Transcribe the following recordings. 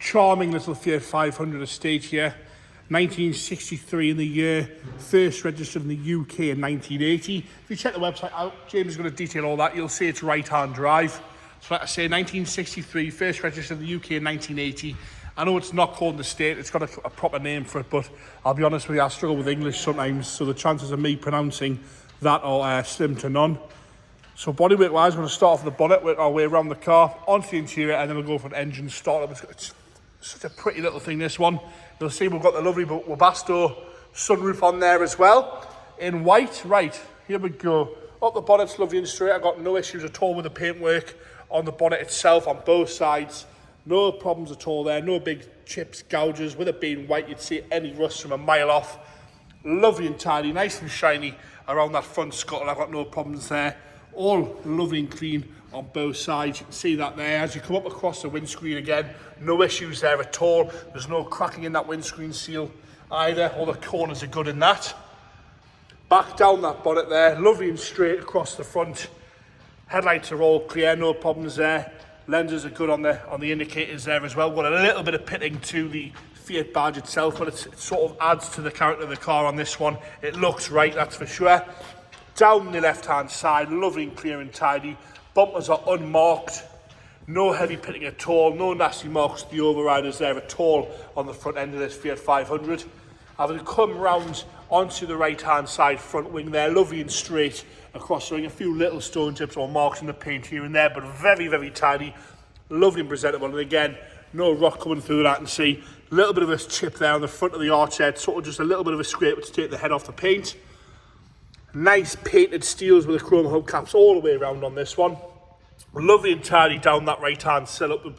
Charming little Fiat 500 estate here. 1963 in the year, first registered in the UK in 1980. If you check the website out, James is going to detail all that. You'll see it's right-hand drive. So like I say, 1963, first registered in the UK in 1980. I know it's not called an estate, it's got a proper name for it, but I'll be honest with you, I struggle with English sometimes, so the chances of me pronouncing that are slim to none. So bodywork-wise, we're going to start off with the bonnet, work our way around the car, onto the interior, and then we'll go for an engine start. It's such a pretty little thing, this one. You'll see we've got the lovely Webasto sunroof on there as well, in white. Right, here we go. Up the bonnet's lovely and straight. I've got no issues at all with the paintwork on the bonnet itself, on both sides. No problems at all there, no big chips, gouges. With it being white, you'd see any rust from a mile off. Lovely and tidy, nice and shiny around that front scuttle. I've got no problems there. All lovely and clean on both sides. You can see that there. As you come up across the windscreen again, no issues there at all. There's no cracking in that windscreen seal either. All the corners are good in that. Back down that bonnet there, lovely and straight across the front. Headlights are all clear, no problems there. Lenses are good on the indicators there as well. Got a little bit of pitting to the Fiat badge itself, but it sort of adds to the character of the car on this one. It looks right, that's for sure. Down the left-hand side, lovely and clear and tidy. Bumpers are unmarked. No heavy pitting at all. No nasty marks to the overriders there at all on the front end of this Fiat 500. Having come round onto the right-hand side front wing there, lovely and straight across the ring. A few little stone chips or marks in the paint here and there, but very, very tidy. Lovely and presentable. And again, no rock coming through that and see. A little bit of a chip there on the front of the arch head, sort of just a little bit of a scrape to take the head off the paint. Nice painted steels with the chrome hubcaps all the way around on this one. Lovely and tidy down that right-hand sill up the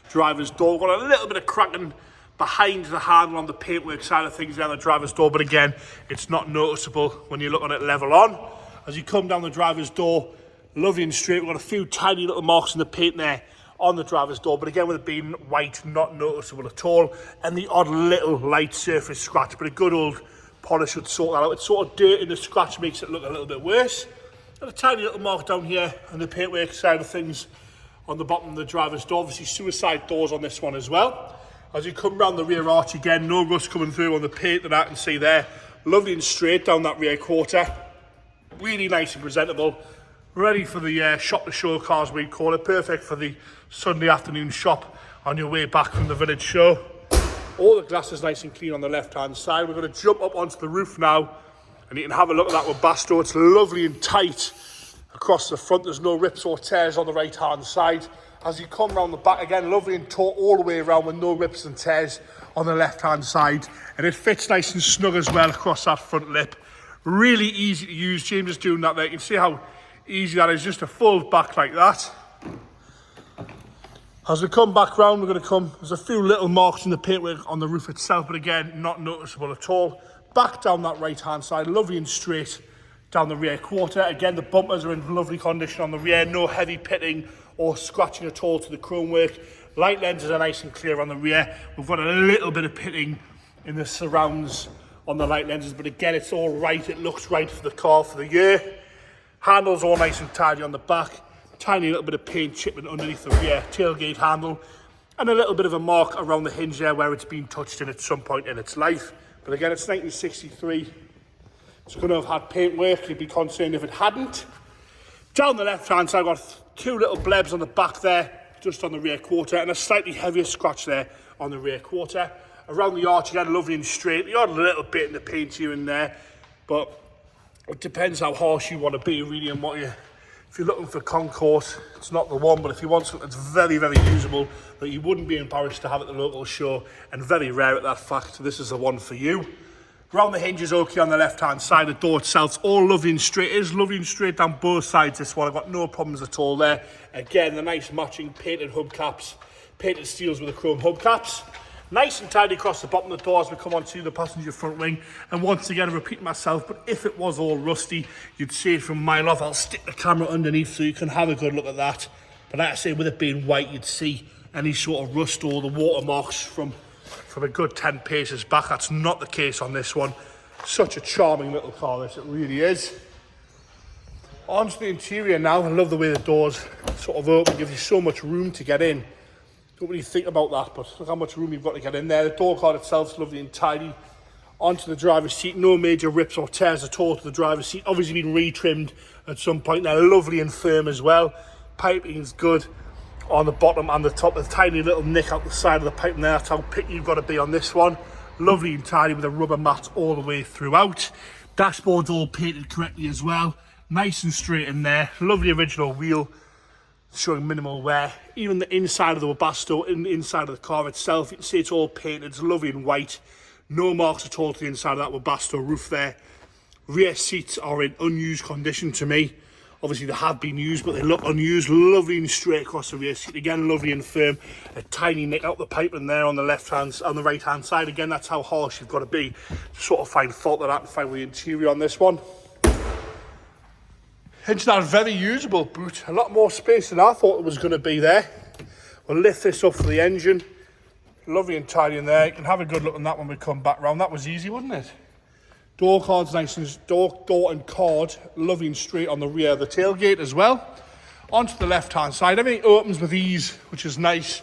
driver's door. Got a little bit of cracking behind the handle on the paintwork side of things down the driver's door, but again, it's not noticeable when you look on it level on. As you come down the driver's door, lovely and straight. We've got a few tiny little marks in the paint there on the driver's door, but again, with it being white, not noticeable at all. And the odd little light surface scratch, but a good old polish would sort that out. It's sort of dirt in the scratch makes it look a little bit worse. And a tiny little mark down here on the paintwork side of things on the bottom of the driver's door. Obviously suicide doors on this one as well. As you come round the rear arch again, no rust coming through on the paint that I can see there. Lovely and straight down that rear quarter. Really nice and presentable. Ready for the shop to show cars, we call it. Perfect for the Sunday afternoon shop on your way back from the village show. All the glass is nice and clean on the left-hand side. We're going to jump up onto the roof now, and you can have a look at that Webasto. It's lovely and tight across the front. There's no rips or tears on the right-hand side. As you come round the back again, lovely and taut all the way around with no rips and tears on the left-hand side. And it fits nice and snug as well across that front lip. Really easy to use. James is doing that there. You can see how easy that is, just to fold back like that. As we come back round, we're going to come, there's a few little marks in the paintwork on the roof itself, but again, not noticeable at all. Back down that right-hand side, lovely and straight down the rear quarter. Again, the bumpers are in lovely condition on the rear, no heavy pitting or scratching at all to the chrome work. Light lenses are nice and clear on the rear. We've got a little bit of pitting in the surrounds on the light lenses, but again, it's all right. It looks right for the car for the year. Handles all nice and tidy on the back. Tiny little bit of paint chipping underneath the rear tailgate handle, and a little bit of a mark around the hinge there where it's been touched in at some point in its life. But again, it's 1963. It's going to have had paint work. You'd be concerned if it hadn't. Down the left-hand side, I've got two little blebs on the back there, just on the rear quarter, and a slightly heavier scratch there on the rear quarter. Around the arch, again, lovely and straight. You had a little bit in the paint here and there, but it depends how harsh you want to be, really, and what you... If you're looking for concourse, it's not the one, but if you want something that's very, very usable, that you wouldn't be embarrassed to have at the local show, and very rare at that fact, this is the one for you. Around the hinges, okay, on the left-hand side, the door itself's all lovely and straight. It is lovely and straight down both sides, this one. I've got no problems at all there. Again, the nice matching painted hubcaps, painted steels with the chrome hubcaps. Nice and tidy across the bottom of the door as we come onto the passenger front wing. And once again, I repeat myself, but if it was all rusty, you'd see it from a mile off. I'll stick the camera underneath so you can have a good look at that. But like I say, with it being white, you'd see any sort of rust or the watermarks from a good 10 paces back. That's not the case on this one. Such a charming little car, this, it really is. Onto the interior now. I love the way the doors sort of open, gives you so much room to get in. Don't really think about that, but look how much room you've got to get in there. The door card itself is lovely and tidy. Onto the driver's seat, no major rips or tears at all to the driver's seat. Obviously been retrimmed at some point. They're lovely and firm as well. Piping is good on the bottom and the top. There's a tiny little nick out the side of the pipe there. That's how picky you've got to be on this one. Lovely and tidy with a rubber mat all the way throughout. Dashboard's all painted correctly as well. Nice and straight in there. Lovely original wheel, showing minimal wear. Even the inside of the Webasto, inside of the car itself, you can see it's all painted. It's lovely and white. No marks at all to the inside of that Webasto roof there. Rear seats are in unused condition to me. Obviously they have been used, but they look unused. Lovely and straight across the rear seat. Again, lovely and firm. A tiny nick out the pipe in there on the right hand side. Again, that's how harsh you've got to be to sort of find fault with that and find the interior on this one. Into that very usable boot. A lot more space than I thought it was going to be there. We'll lift this up for the engine. Lovely and tidy in there. You can have a good look on that when we come back round. That was easy, wasn't it? Door card's nice and door and card, lovely and straight on the rear of the tailgate as well. Onto the left-hand side, everything opens with ease, which is nice.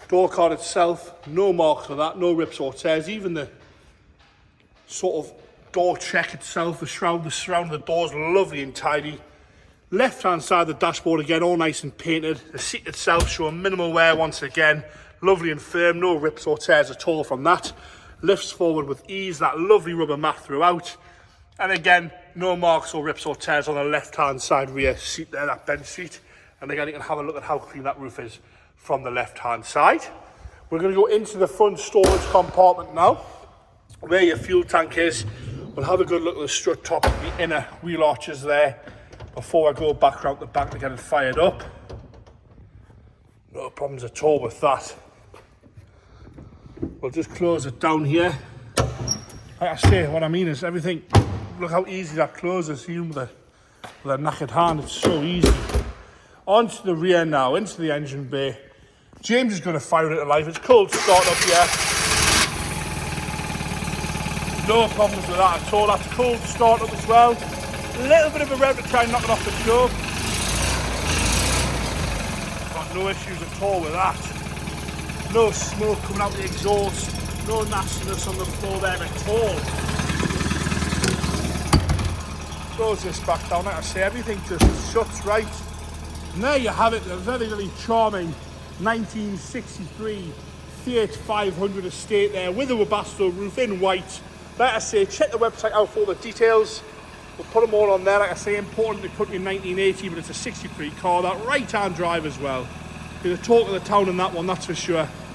Door card itself, no marks on that, no rips or tears. Even the sort of door check itself, the surround of the door's lovely and tidy. Left-hand side of the dashboard again, all nice and painted. The seat itself showing minimal wear once again. Lovely and firm, no rips or tears at all from that. Lifts forward with ease, that lovely rubber mat throughout. And again, no marks or rips or tears on the left-hand side rear seat there, that bench seat. And again, you can have a look at how clean that roof is from the left-hand side. We're going to go into the front storage compartment now, where your fuel tank is. We'll have a good look at the strut top, the inner wheel arches there, before I go back around the back to get it fired up. No problems at all with that. We'll just close it down here. Like I say, what I mean is everything, look how easy that closes, even with a knackered hand, it's so easy. Onto the rear now, into the engine bay. James is going to fire it to life. It's cold to start up here. No problems with that at all. That's cold to start up as well. A little bit of a rev to try and knock it off the choke. Got no issues at all with that. No smoke coming out the exhaust, no nastiness on the floor there at all. Close this back down, like I say, everything just shuts right. And there you have it, a very, very charming 1963 Fiat 500 estate there with a Webasto roof in white. Like I say, check the website out for all the details. We'll put them all on there. Like I say, important to put in 1980, but it's a 63 car, that right-hand drive as well. Be the talk of the town in that one, that's for sure.